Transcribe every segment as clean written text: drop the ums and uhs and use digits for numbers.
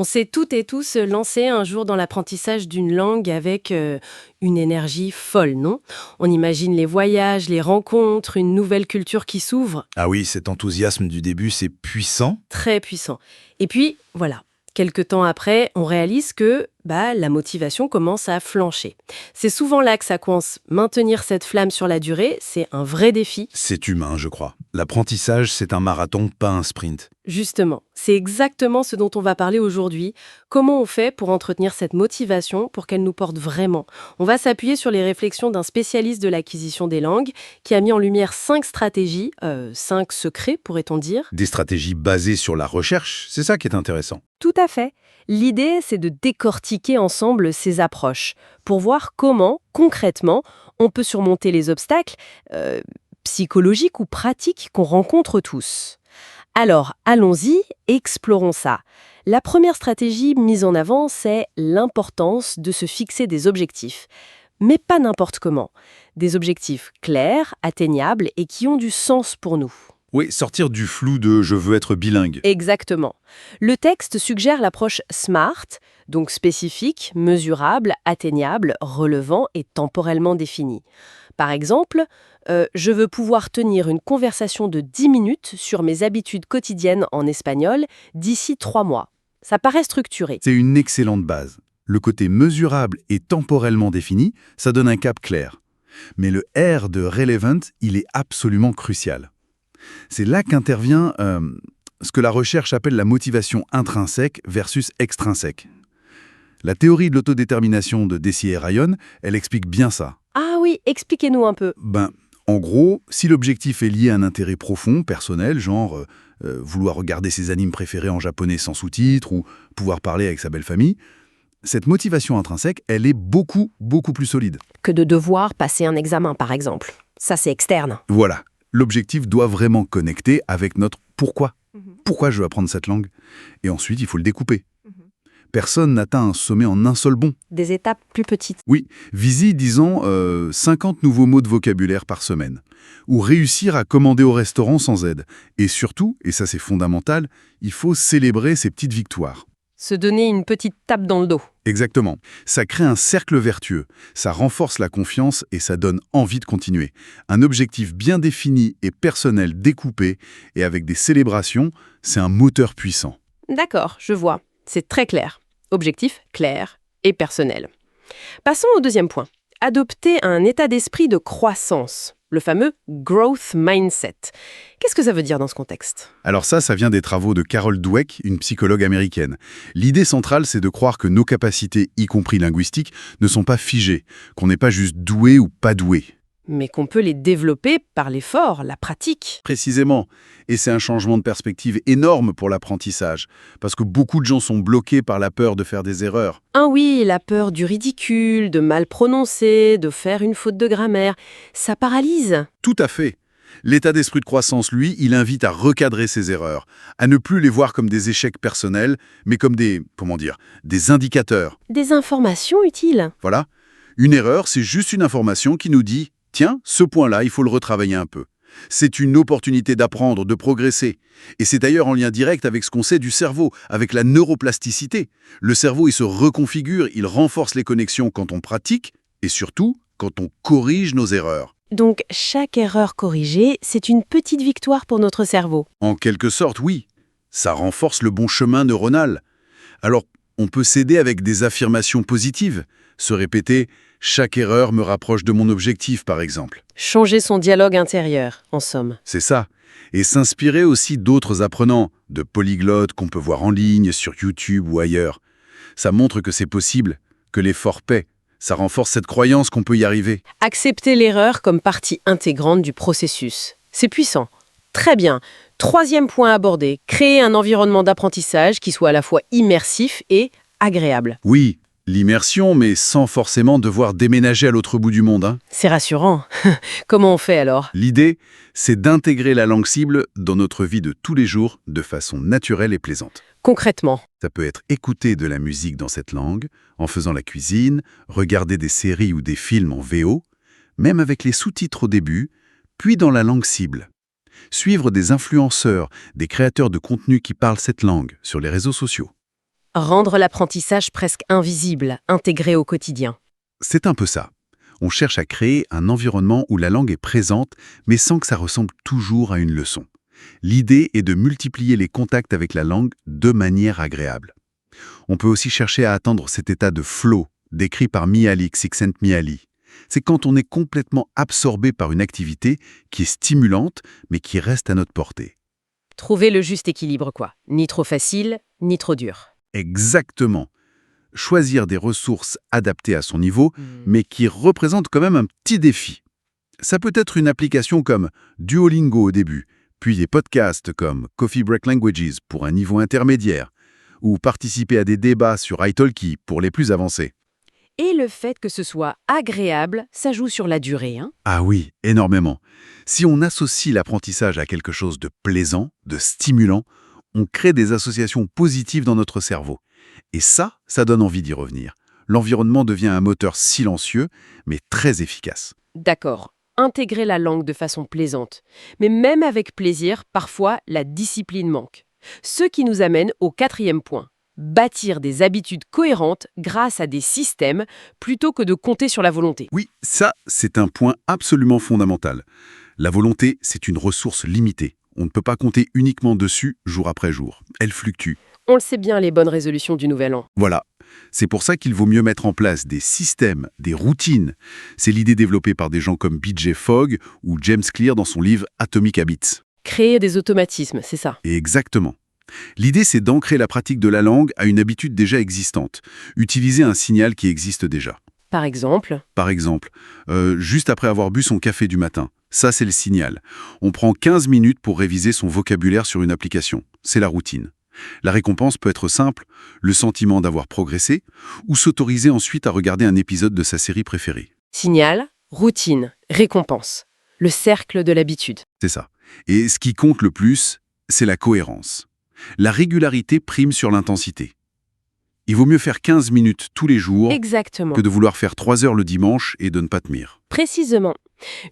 On s'est toutes et tous lancés un jour dans l'apprentissage d'une langue avec une énergie folle, non? On imagine les voyages, les rencontres, une nouvelle culture qui s'ouvre, Ah oui, cet enthousiasme du début, c'est puissant. très puissant. Et puis, voilà, quelques temps après, on réalise que la motivation commence à flancher. C'est souvent là que ça coince. Maintenir cette flamme sur la durée, c'est un vrai défi. C'est humain, je crois. L'apprentissage, c'est un marathon, pas un sprint. Justement, c'est exactement ce dont on va parler aujourd'hui. Comment on fait pour entretenir cette motivation pour qu'elle nous porte vraiment? On va s'appuyer sur les réflexions d'un spécialiste de l'acquisition des langues qui a mis en lumière 5 stratégies, 5 secrets pourrait-on dire. Des stratégies basées sur la recherche, c'est ça qui est intéressant. Tout à fait. L'idée, c'est de décortiquer ensemble ces approches pour voir comment, concrètement, on peut surmonter les obstacles psychologiques ou pratiques qu'on rencontre tous. Alors, allons-y, explorons ça. La première stratégie mise en avant, c'est l'importance de se fixer des objectifs. Mais pas n'importe comment. Des objectifs clairs, atteignables et qui ont du sens pour nous. Oui, sortir du flou de «je veux être bilingue». Exactement. Le texte suggère l'approche SMART, donc spécifique, mesurable, atteignable, relevant et temporellement défini. Par exemple, je veux pouvoir tenir une conversation de 10 minutes sur mes habitudes quotidiennes en espagnol d'ici 3 mois. Ça paraît structuré. C'est une excellente base. Le côté mesurable et temporellement défini, ça donne un cap clair. Mais le R de relevant, il est absolument crucial. C'est là qu'intervient ce que la recherche appelle la motivation intrinsèque versus extrinsèque. La théorie de l'autodétermination de Deci et Ryan, elle explique bien ça. Ah oui, expliquez-nous un peu. En gros, si l'objectif est lié à un intérêt profond, personnel, genre vouloir regarder ses animes préférés en japonais sans sous-titres ou pouvoir parler avec sa belle famille, cette motivation intrinsèque, elle est beaucoup, beaucoup plus solide. Que de devoir passer un examen, par exemple. Ça, c'est externe. Voilà. L'objectif doit vraiment connecter avec notre pourquoi. Pourquoi je veux apprendre cette langue? Et ensuite, il faut le découper. Personne n'atteint un sommet en un seul bond. Des étapes plus petites. Oui, Visi disant 50 nouveaux mots de vocabulaire par semaine. Ou réussir à commander au restaurant sans aide. Et surtout, et ça c'est fondamental, il faut célébrer ces petites victoires. Se donner une petite tape dans le dos. Exactement. Ça crée un cercle vertueux, ça renforce la confiance et ça donne envie de continuer. Un objectif bien défini et personnel découpé, et avec des célébrations, c'est un moteur puissant. D'accord, je vois. C'est très clair. Objectif clair et personnel. Passons au deuxième point. Adopter un état d'esprit de croissance. Le fameux growth mindset. Qu'est-ce que ça veut dire dans ce contexte? Alors ça vient des travaux de Carol Dweck, une psychologue américaine. L'idée centrale, c'est de croire que nos capacités, y compris linguistiques, ne sont pas figées, qu'on n'est pas juste doué ou pas doué. Mais qu'on peut les développer par l'effort, la pratique. Précisément. Et c'est un changement de perspective énorme pour l'apprentissage, parce que beaucoup de gens sont bloqués par la peur de faire des erreurs. Ah oui, la peur du ridicule, de mal prononcer, de faire une faute de grammaire, ça paralyse. Tout à fait. L'état d'esprit de croissance, lui, il invite à recadrer ces erreurs, à ne plus les voir comme des échecs personnels, mais comme des indicateurs. Des informations utiles. Voilà. Une erreur, c'est juste une information qui nous dit « Tiens, ce point-là, il faut le retravailler un peu ». C'est une opportunité d'apprendre, de progresser. Et c'est d'ailleurs en lien direct avec ce qu'on sait du cerveau, avec la neuroplasticité. Le cerveau, il se reconfigure, il renforce les connexions quand on pratique, et surtout, quand on corrige nos erreurs. Donc, chaque erreur corrigée, c'est une petite victoire pour notre cerveau. En quelque sorte, oui. Ça renforce le bon chemin neuronal. Alors, on peut s'aider avec des affirmations positives, se répéter « chaque erreur me rapproche de mon objectif » par exemple. Changer son dialogue intérieur, en somme. C'est ça. Et s'inspirer aussi d'autres apprenants, de polyglottes qu'on peut voir en ligne, sur YouTube ou ailleurs. Ça montre que c'est possible, que l'effort paie. Ça renforce cette croyance qu'on peut y arriver. Accepter l'erreur comme partie intégrante du processus. C'est puissant. Très bien. Troisième point abordé, créer un environnement d'apprentissage qui soit à la fois immersif et agréable. Oui, l'immersion, mais sans forcément devoir déménager à l'autre bout du monde, hein. C'est rassurant. Comment on fait alors? L'idée, c'est d'intégrer la langue cible dans notre vie de tous les jours de façon naturelle et plaisante. Concrètement. Ça peut être écouter de la musique dans cette langue, en faisant la cuisine, regarder des séries ou des films en VO, même avec les sous-titres au début, puis dans la langue cible. Suivre des influenceurs, des créateurs de contenu qui parlent cette langue sur les réseaux sociaux. Rendre l'apprentissage presque invisible, intégré au quotidien. C'est un peu ça. On cherche à créer un environnement où la langue est présente, mais sans que ça ressemble toujours à une leçon. L'idée est de multiplier les contacts avec la langue de manière agréable. On peut aussi chercher à atteindre cet état de flow, décrit par Mihaly Csikszentmihalyi. C'est quand on est complètement absorbé par une activité qui est stimulante, mais qui reste à notre portée. Trouver le juste équilibre, quoi. Ni trop facile, ni trop dur. Exactement. Choisir des ressources adaptées à son niveau, mais qui représentent quand même un petit défi. Ça peut être une application comme Duolingo au début, puis des podcasts comme Coffee Break Languages pour un niveau intermédiaire, ou participer à des débats sur italki pour les plus avancés. Et le fait que ce soit agréable, ça joue sur la durée, hein. Ah oui, énormément. Si on associe l'apprentissage à quelque chose de plaisant, de stimulant, on crée des associations positives dans notre cerveau. Et ça donne envie d'y revenir. L'environnement devient un moteur silencieux, mais très efficace. D'accord. Intégrer la langue de façon plaisante. Mais même avec plaisir, parfois, la discipline manque. Ce qui nous amène au 4e point. Bâtir des habitudes cohérentes grâce à des systèmes plutôt que de compter sur la volonté. Oui, ça, c'est un point absolument fondamental. La volonté, c'est une ressource limitée. On ne peut pas compter uniquement dessus jour après jour. Elle fluctue. On le sait bien, les bonnes résolutions du Nouvel An. Voilà. C'est pour ça qu'il vaut mieux mettre en place des systèmes, des routines. C'est l'idée développée par des gens comme BJ Fogg ou James Clear dans son livre Atomic Habits. Créer des automatismes, c'est ça. Et exactement. L'idée, c'est d'ancrer la pratique de la langue à une habitude déjà existante. Utiliser un signal qui existe déjà. Par exemple, Juste après avoir bu son café du matin. Ça, c'est le signal. On prend 15 minutes pour réviser son vocabulaire sur une application. C'est la routine. La récompense peut être simple, le sentiment d'avoir progressé, ou s'autoriser ensuite à regarder un épisode de sa série préférée. signal, routine, récompense. Le cercle de l'habitude. C'est ça. Et ce qui compte le plus, c'est la cohérence. La régularité prime sur l'intensité. Il vaut mieux faire 15 minutes tous les jours Exactement. que de vouloir faire 3 heures le dimanche et de ne pas tenir. Précisément.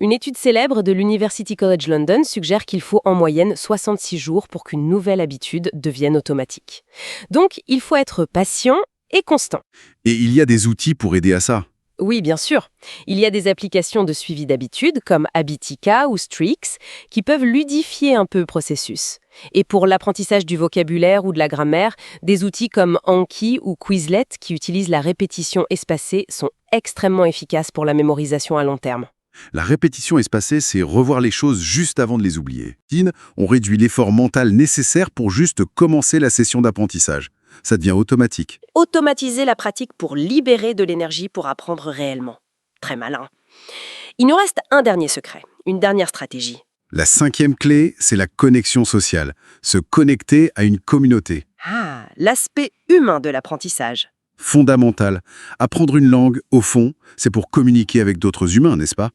Une étude célèbre de l'University College London suggère qu'il faut en moyenne 66 jours pour qu'une nouvelle habitude devienne automatique. Donc, il faut être patient et constant. Et il y a des outils pour aider à ça. Oui, bien sûr. Il y a des applications de suivi d'habitude comme Habitica ou Strix qui peuvent ludifier un peu le processus. Et pour l'apprentissage du vocabulaire ou de la grammaire, des outils comme Anki ou Quizlet qui utilisent la répétition espacée sont extrêmement efficaces pour la mémorisation à long terme. La répétition espacée, c'est revoir les choses juste avant de les oublier. On réduit l'effort mental nécessaire pour juste commencer la session d'apprentissage. Ça devient automatique. Automatiser la pratique pour libérer de l'énergie pour apprendre réellement. Très malin. Il nous reste un dernier secret, une dernière stratégie. La 5e clé, c'est la connexion sociale. Se connecter à une communauté. Ah, l'aspect humain de l'apprentissage. Fondamental. Apprendre une langue, au fond, c'est pour communiquer avec d'autres humains, n'est-ce pas?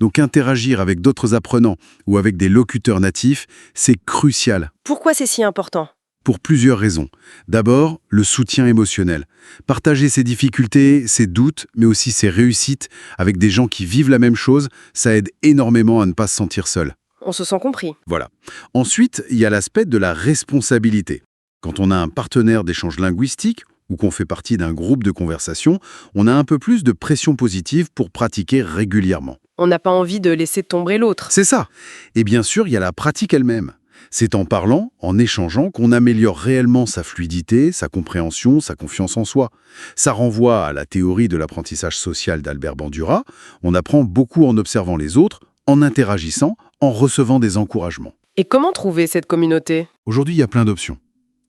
Donc interagir avec d'autres apprenants ou avec des locuteurs natifs, c'est crucial. Pourquoi c'est si important ? Pour plusieurs raisons. D'abord, le soutien émotionnel. Partager ses difficultés, ses doutes, mais aussi ses réussites avec des gens qui vivent la même chose, ça aide énormément à ne pas se sentir seul. On se sent compris. Voilà. Ensuite, il y a l'aspect de la responsabilité. Quand on a un partenaire d'échange linguistique ou qu'on fait partie d'un groupe de conversation, on a un peu plus de pression positive pour pratiquer régulièrement. On n'a pas envie de laisser tomber l'autre. C'est ça. Et bien sûr, il y a la pratique elle-même. C'est en parlant, en échangeant, qu'on améliore réellement sa fluidité, sa compréhension, sa confiance en soi. Ça renvoie à la théorie de l'apprentissage social d'Albert Bandura. On apprend beaucoup en observant les autres, en interagissant, en recevant des encouragements. Et comment trouver cette communauté ? Aujourd'hui, il y a plein d'options.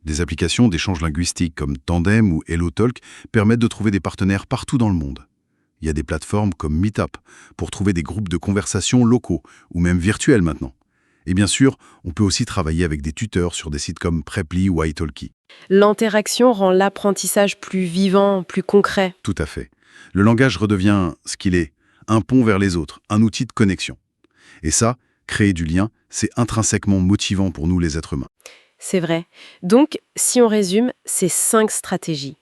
Des applications d'échange linguistique comme Tandem ou HelloTalk permettent de trouver des partenaires partout dans le monde. Il y a des plateformes comme Meetup pour trouver des groupes de conversation locaux ou même virtuels maintenant. Et bien sûr, on peut aussi travailler avec des tuteurs sur des sites comme Preply ou italki. L'interaction rend l'apprentissage plus vivant, plus concret. Tout à fait. Le langage redevient ce qu'il est, un pont vers les autres, un outil de connexion. Et ça, créer du lien, c'est intrinsèquement motivant pour nous les êtres humains. C'est vrai. Donc, si on résume, ces 5 stratégies.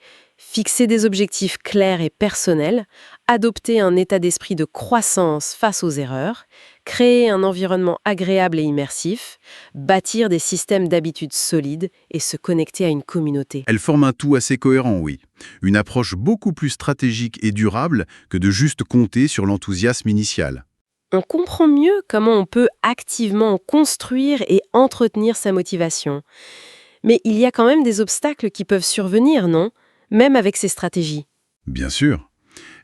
Fixer des objectifs clairs et personnels, adopter un état d'esprit de croissance face aux erreurs, créer un environnement agréable et immersif, bâtir des systèmes d'habitudes solides et se connecter à une communauté. Elle forme un tout assez cohérent, oui. Une approche beaucoup plus stratégique et durable que de juste compter sur l'enthousiasme initial. On comprend mieux comment on peut activement construire et entretenir sa motivation. Mais il y a quand même des obstacles qui peuvent survenir, non ? Même avec ces stratégies. Bien sûr.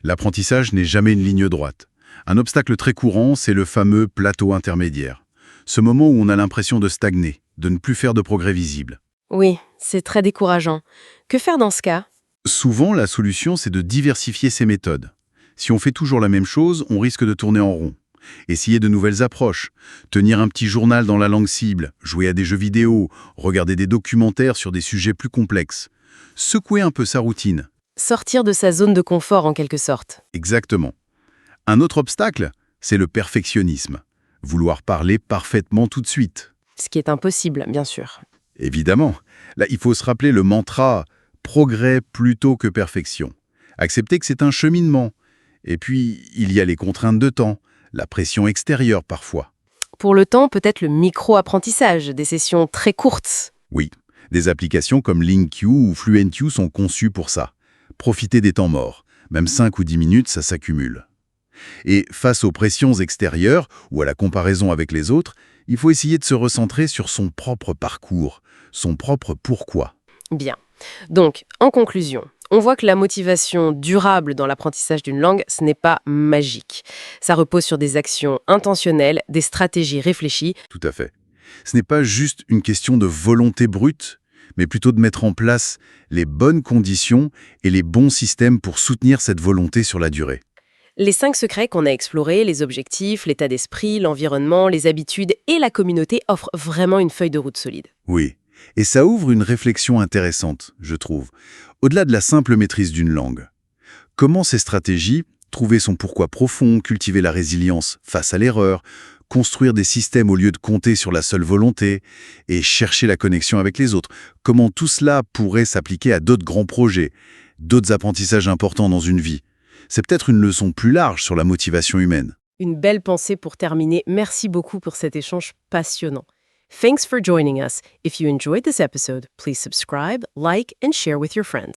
L'apprentissage n'est jamais une ligne droite. Un obstacle très courant, c'est le fameux plateau intermédiaire. Ce moment où on a l'impression de stagner, de ne plus faire de progrès visible. Oui, c'est très décourageant. Que faire dans ce cas ? Souvent, la solution, c'est de diversifier ses méthodes. Si on fait toujours la même chose, on risque de tourner en rond. Essayer de nouvelles approches, tenir un petit journal dans la langue cible, jouer à des jeux vidéo, regarder des documentaires sur des sujets plus complexes. Secouer un peu sa routine. Sortir de sa zone de confort en quelque sorte. Exactement. Un autre obstacle, c'est le perfectionnisme. Vouloir parler parfaitement tout de suite. Ce qui est impossible, bien sûr. Évidemment. Là, il faut se rappeler le mantra « progrès plutôt que perfection ». Accepter que c'est un cheminement. Et puis, il y a les contraintes de temps, la pression extérieure parfois. Pour le temps, peut-être le micro-apprentissage, des sessions très courtes. Oui, des applications comme LinkU ou FluentU sont conçues pour ça. Profiter des temps morts. Même 5 ou 10 minutes, ça s'accumule. Et face aux pressions extérieures ou à la comparaison avec les autres, il faut essayer de se recentrer sur son propre parcours, son propre pourquoi. Bien. Donc, en conclusion, on voit que la motivation durable dans l'apprentissage d'une langue, ce n'est pas magique. Ça repose sur des actions intentionnelles, des stratégies réfléchies. Tout à fait. Ce n'est pas juste une question de volonté brute, mais plutôt de mettre en place les bonnes conditions et les bons systèmes pour soutenir cette volonté sur la durée. Les 5 secrets qu'on a explorés, les objectifs, l'état d'esprit, l'environnement, les habitudes et la communauté offrent vraiment une feuille de route solide. Oui, et ça ouvre une réflexion intéressante, je trouve, au-delà de la simple maîtrise d'une langue. Comment ces stratégies, trouver son pourquoi profond, cultiver la résilience face à l'erreur, construire des systèmes au lieu de compter sur la seule volonté et chercher la connexion avec les autres, comment tout cela pourrait s'appliquer à d'autres grands projets, d'autres apprentissages importants dans une vie. C'est peut-être une leçon plus large sur la motivation humaine. Une belle pensée pour terminer. Merci beaucoup pour cet échange passionnant. Thanks for joining us. If you enjoyed this episode, please subscribe, like, and share with your friends.